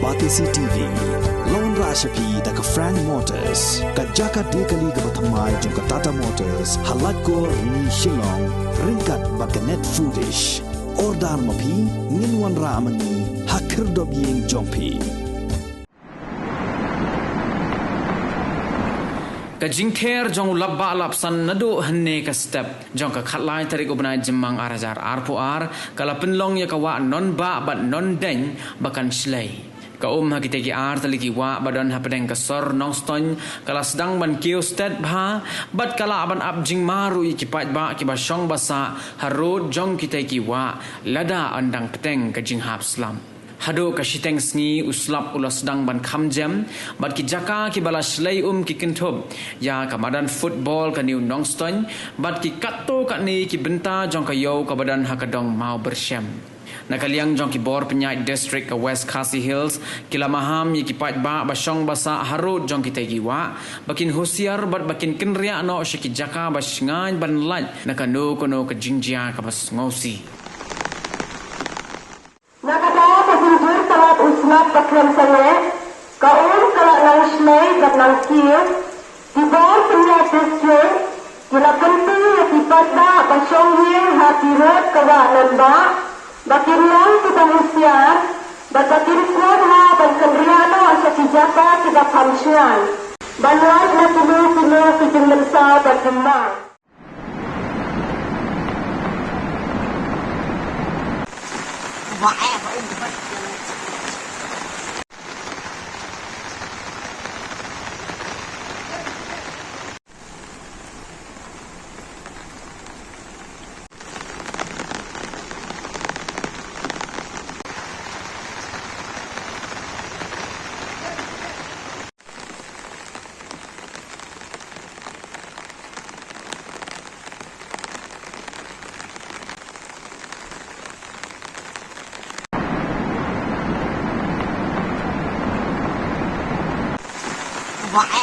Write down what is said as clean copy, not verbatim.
Batisi TV, Lone Rashapi da ka Frank Motors, ka Jaka Dekali ka Bathamai jong ka Tata Motors, Halatko ni Shillong, Ringkat ba ka Net Foodish, Ordar Mapi, Ninwan Ramani, Hakir Dobyeng Jongpi. Ka jingther jong labba lapsan nado hanne ka step jong ka khatlai tarik ubnai jemang arajar arpo ar kala penlong ya ka wa non ba bat non deng bakan slay ka hakite ki ar taliki wa badan hapedeng ka sor nong ston kala sedang ban kiu stat bha bat kala ban ab jing maru ki pat ba ki ba shong basa harod jong kite ki wa lada andang peteng ka jing hap slam hado ka shiteng sngi uslap ulas sedang ban khamjem bat ki jaka ki bala slay ki kentob ya ka madan football ka new nongston bat ki katto ka ni ki benta jong ka yo ka badan hakadong mau bersyam nakaliang jong ki bor penyai district ka West Khasi Hills kila maham ki pat ba basong basa harod jong ki tegiwa bakin husiar bat bakin kenria no shiki jaka basngan ban lat nakano kono ka jingjia ka bas ngosi Usnap pakrem saya, kaum kalau nang slay dan nang kieu, di bawah punya district, kira penting akibat dah pasong yang hati rot kawanan ba, bakin nang kita usiar, bakin kuat ha dan kendriano asa kijaka kita kamsian, banyak na tulu kita mensau dan kemang. Wah,